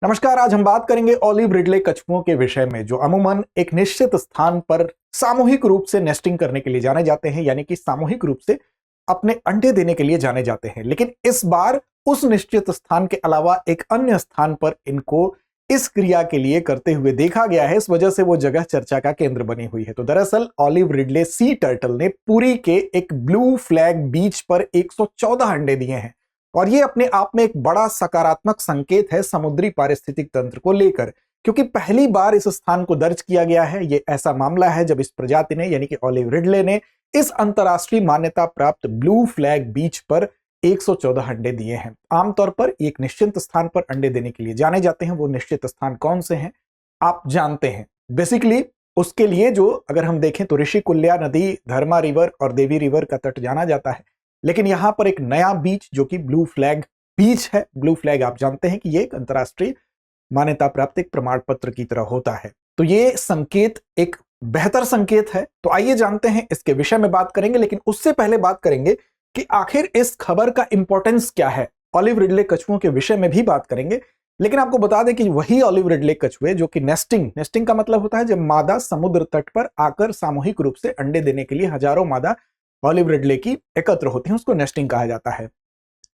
नमस्कार। आज हम बात करेंगे ऑलिव रिडले कछुओं के विषय में, जो अमूमन एक निश्चित स्थान पर सामूहिक रूप से नेस्टिंग करने के लिए जाने जाते हैं, यानी कि सामूहिक रूप से अपने अंडे देने के लिए जाने जाते हैं। लेकिन इस बार उस निश्चित स्थान के अलावा एक अन्य स्थान पर इनको इस क्रिया के लिए करते हुए देखा गया है। इस वजह से वो जगह चर्चा का केंद्र बनी हुई है। तो दरअसल ऑलिव रिडले सी टर्टल ने पुरी के एक ब्लू फ्लैग बीच पर 114 अंडे दिए हैं, और ये अपने आप में एक बड़ा सकारात्मक संकेत है समुद्री पारिस्थितिक तंत्र को लेकर, क्योंकि पहली बार इस स्थान को दर्ज किया गया है। ये ऐसा मामला है जब इस प्रजाति ने, यानी कि ऑलिव रिडले ने, इस अंतरराष्ट्रीय मान्यता प्राप्त ब्लू फ्लैग बीच पर 114 अंडे दिए हैं। आमतौर पर एक निश्चित स्थान पर अंडे देने के लिए जाने जाते हैं। वो निश्चित स्थान कौन से हैं आप जानते हैं। बेसिकली उसके लिए जो अगर हम देखें तो ऋषिकुल्या नदी, धर्मा रिवर और देवी रिवर का तट जाना जाता है। लेकिन यहां पर एक नया बीच जो कि ब्लू फ्लैग बीच है। ब्लू फ्लैग आप जानते हैं कि ये एक अंतरराष्ट्रीय मान्यता प्राप्त एक प्रमाण पत्र की तरह होता है। तो ये संकेत एक बेहतर संकेत है। तो आइए जानते हैं, इसके विषय में बात करेंगे। लेकिन उससे पहले बात करेंगे कि आखिर इस खबर का इंपॉर्टेंस क्या है। ऑलिव रिडले कछुओं के विषय में भी बात करेंगे। लेकिन आपको बता दें कि वही ऑलिव रिडले कछुए जो कि नेस्टिंग का मतलब होता है जब मादा समुद्र तट पर आकर सामूहिक रूप से अंडे देने के लिए हजारों मादा ऑलिव रिडले की एकत्र होती हैं, उसको नेस्टिंग कहा जाता है।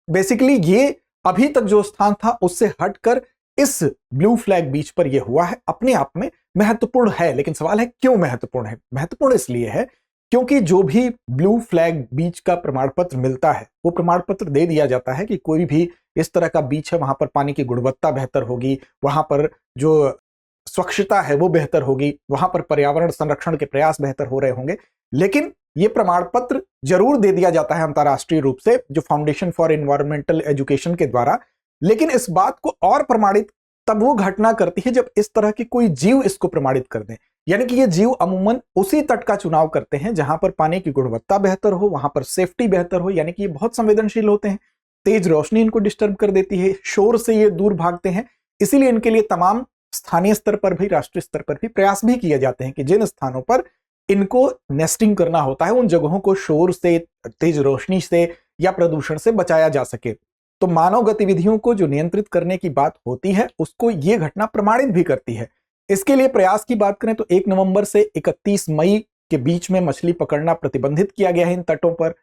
बेसिकली ये अभी तक जो स्थान था उससे हटकर इस ब्लू फ्लैग बीच पर यह हुआ है। अपने आप में महत्वपूर्ण है, लेकिन सवाल है क्यों महत्वपूर्ण है। महत्वपूर्ण इसलिए है क्योंकि जो भी ब्लू फ्लैग बीच का प्रमाण पत्र मिलता है, वो प्रमाण पत्र दे दिया जाता है कि कोई भी इस तरह का बीच है, वहां पर पानी की गुणवत्ता बेहतर होगी, वहां पर जो स्वच्छता है वो बेहतर होगी, वहां पर पर्यावरण संरक्षण के प्रयास बेहतर हो रहे होंगे। लेकिन ये प्रमाण पत्र जरूर दे दिया जाता है अंतरराष्ट्रीय रूप से, जो फाउंडेशन फॉर एनवायरमेंटल एजुकेशन के द्वारा। लेकिन इस बात को और प्रमाणित तब वो घटना करती है जब इस तरह की कोई जीव इसको प्रमाणित कर दे। यानी कि ये जीव अमूमन उसी तट का चुनाव करते हैं जहां पर पानी की गुणवत्ता बेहतर हो, वहां पर सेफ्टी बेहतर हो। यानी कि ये बहुत संवेदनशील होते हैं। तेज रोशनी इनको डिस्टर्ब कर देती है, शोर से ये दूर भागते हैं। इसीलिए इनके लिए तमाम स्थानीय स्तर पर भी, राष्ट्रीय स्तर पर भी प्रयास भी किए जाते हैं कि जिन स्थानों पर इनको नेस्टिंग करना होता है उन जगहों को शोर से, तेज रोशनी से या प्रदूषण से बचाया जा सके। तो मानव गतिविधियों को जो नियंत्रित करने की बात होती है उसको ये घटना प्रमाणित भी करती है। इसके लिए प्रयास की बात करें तो 1 नवंबर से 31 मई के बीच में मछली पकड़ना प्रतिबंधित किया गया है इन तटों पर।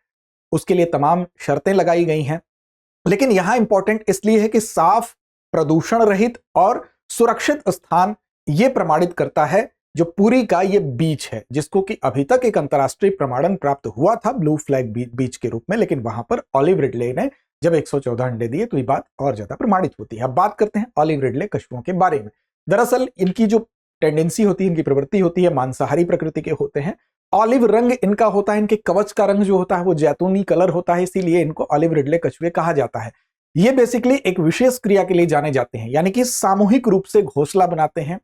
उसके लिए तमाम शर्तें लगाई गई हैं। लेकिन यहां इंपॉर्टेंट इसलिए है कि साफ, प्रदूषण रहित और सुरक्षित स्थान ये प्रमाणित करता है जो पुरी का ये बीच है, जिसको कि अभी तक एक अंतरराष्ट्रीय प्रमाणन प्राप्त हुआ था ब्लू फ्लैग बीच के रूप में। लेकिन वहां पर ऑलिव रिडले ने जब 114 अंडे दिए तो ये बात और ज्यादा प्रमाणित होती है। अब बात करते हैं ऑलिव रिडले कछुओं के बारे में। दरअसल इनकी जो टेंडेंसी होती है, इनकी प्रवृत्ति होती है, मांसाहारी प्रकृति के होते हैं। ऑलिव रंग इनका होता है, इनके कवच का रंग जो होता है वो जैतूनी कलर होता है, इसीलिए इनको ऑलिव रिडले कछुए कहा जाता है। ये बेसिकली एक विशेष क्रिया के लिए जाने जाते हैं, यानी कि सामूहिक रूप से घोंसला बनाते हैं।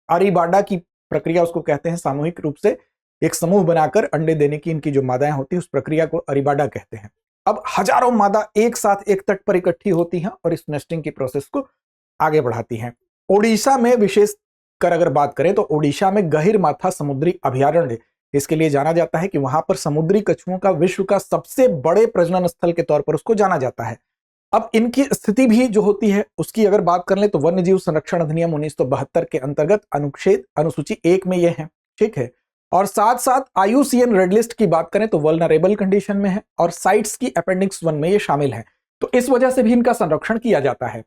अरीबाडा की प्रक्रिया उसको कहते हैं। सामूहिक रूप से एक समूह बनाकर अंडे देने की इनकी जो मादाएं होती है उस प्रक्रिया को अरीबाडा कहते हैं। अब हजारों मादा एक साथ एक तट पर इकट्ठी होती हैं और इस नेस्टिंग की प्रोसेस को आगे बढ़ाती हैं। ओडिशा में विशेष कर अगर बात करें तो ओडिशा में गहिरमाथा समुद्री अभयारण्य इसके लिए जाना जाता है कि वहां पर समुद्री कछुओं का विश्व का सबसे बड़े प्रजनन स्थल के तौर पर उसको जाना जाता है। अब इनकी स्थिति भी जो होती है उसकी अगर बात कर ले तो वन्य जीव संरक्षण अधिनियम 1972 के अंतर्गत अनुच्छेद अनुसूची 1 में ये है, ठीक है। और साथ साथ IUCN रेड लिस्ट की बात करें तो वल्नरेबल कंडीशन में है, और साइट्स की अपेंडिक्स 1 में ये शामिल है। तो इस वजह से भी इनका संरक्षण किया जाता है,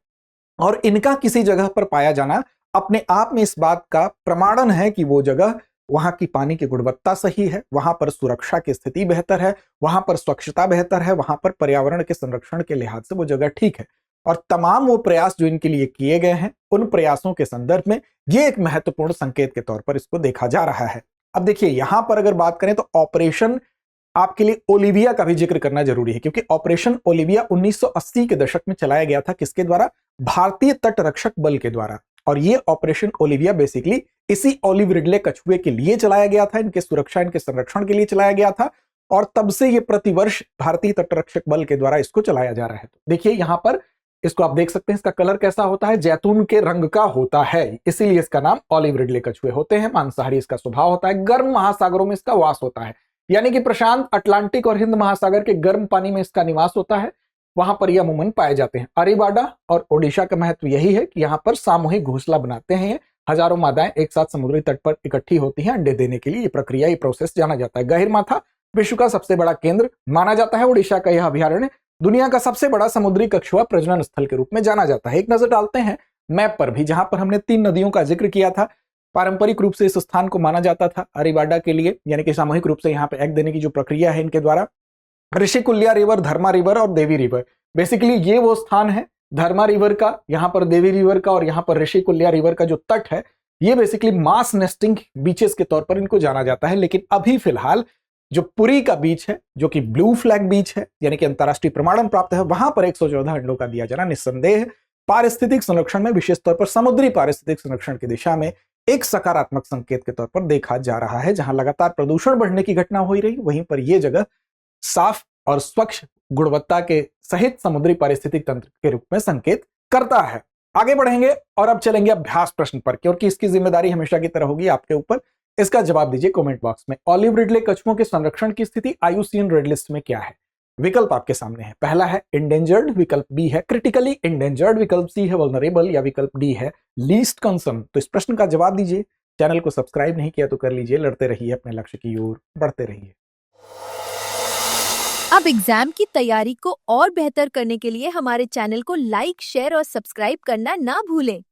और इनका किसी जगह पर पाया जाना अपने आप में इस बात का प्रमाणन है कि वो जगह, वहां की पानी की गुणवत्ता सही है, वहां पर सुरक्षा की स्थिति बेहतर है, वहां पर स्वच्छता बेहतर है, वहां पर पर्यावरण के संरक्षण के लिहाज से वो जगह ठीक है। और तमाम वो प्रयास जो इनके लिए किए गए हैं, उन प्रयासों के संदर्भ में ये एक महत्वपूर्ण संकेत के तौर पर इसको देखा जा रहा है। अब देखिए, यहां पर अगर बात करें तो ऑपरेशन आपके लिए ओलिविया का भी जिक्र करना जरूरी है, क्योंकि ऑपरेशन ओलिविया 1980 के दशक में चलाया गया था। किसके द्वारा? भारतीय तट रक्षक बल के द्वारा। और ये ऑपरेशन ओलिविया बेसिकली इसी ऑलिव रिडले कछुए के लिए चलाया गया था, इनके सुरक्षा, इनके संरक्षण के लिए चलाया गया था। और तब से ये प्रतिवर्ष भारतीय तट रक्षक बल के द्वारा इसको चलाया जा रहा है। तो देखिए यहां पर इसको आप देख सकते हैं, इसका कलर कैसा होता है, जैतून के रंग का होता है, इसीलिए इसका नाम ऑलिव रिडले कछुए होते हैं। मांसाहारी इसका स्वभाव होता है, गर्म महासागरों में इसका वास होता है, यानी कि प्रशांत, अटलांटिक और हिंद महासागर के गर्म पानी में इसका निवास होता है। वहां पर ये अमूमन पाए जाते हैं। अरीबाडा और ओडिशा का महत्व यही है कि यहाँ पर सामूहिक घोंसला बनाते हैं। हजारों मादाएं एक साथ समुद्री तट पर इकट्ठी होती हैं अंडे देने के लिए। ये प्रक्रिया, ये प्रोसेस जाना जाता है। गहिरमाथा विश्व का सबसे बड़ा केंद्र माना जाता है। ओडिशा का यह अभयारण्य दुनिया का सबसे बड़ा समुद्री कछुआ प्रजनन स्थल के रूप में जाना जाता है। एक नजर डालते हैं मैप पर भी, जहां पर हमने 3 नदियों का जिक्र किया था। पारंपरिक रूप से इस स्थान को माना जाता था अरीबाडा के लिए, यानी कि सामूहिक रूप से यहाँ पे एग देने की जो प्रक्रिया है इनके द्वारा। ऋषिकुल्या रिवर, धर्मा रिवर और देवी रिवर, बेसिकली ये वो स्थान है धर्मा रिवर का, यहाँ पर देवी रिवर का और यहाँ पर ऋषिकुल्या रिवर का जो तट है, ये बेसिकली मास नेस्टिंग बीचेस के तौर पर इनको जाना जाता है। लेकिन अभी फिलहाल जो पुरी का बीच है, जो कि ब्लू फ्लैग बीच है, यानी कि अंतरराष्ट्रीय प्रमाणन प्राप्त है, वहां पर 114 अंडों का दिया जाना निस्संदेह पारिस्थितिक संरक्षण में, विशेष तौर पर समुद्री पारिस्थितिक संरक्षण की दिशा में एक सकारात्मक संकेत के तौर पर देखा जा रहा है। जहां लगातार प्रदूषण बढ़ने की घटना हो रही, वहीं पर यह जगह साफ और स्वच्छ गुणवत्ता के सहित समुद्री पारिस्थितिक तंत्र के रूप में संकेत करता है। आगे बढ़ेंगे और अब चलेंगे अभ्यास प्रश्न पर, क्योंकि इसकी जिम्मेदारी हमेशा की तरह होगी आपके ऊपर। इसका जवाब दीजिए कमेंट बॉक्स में। ऑलिव रिडले कछुओं के संरक्षण की स्थिति IUCN रेड लिस्ट में क्या है? विकल्प आपके सामने है। पहला है इंडेंजर्ड, विकल्प बी है क्रिटिकली इंडेंजर्ड, विकल्प सी है वल्नरेबल या विकल्प डी है लीस्ट कंसर्न। तो इस प्रश्न का जवाब दीजिए। चैनल को सब्सक्राइब नहीं किया तो कर लीजिए। लड़ते रहिए, अपने लक्ष्य की ओर बढ़ते रहिए। अब एग्जाम की तैयारी को और बेहतर करने के लिए हमारे चैनल को लाइक, शेयर और सब्सक्राइब करना ना भूलें।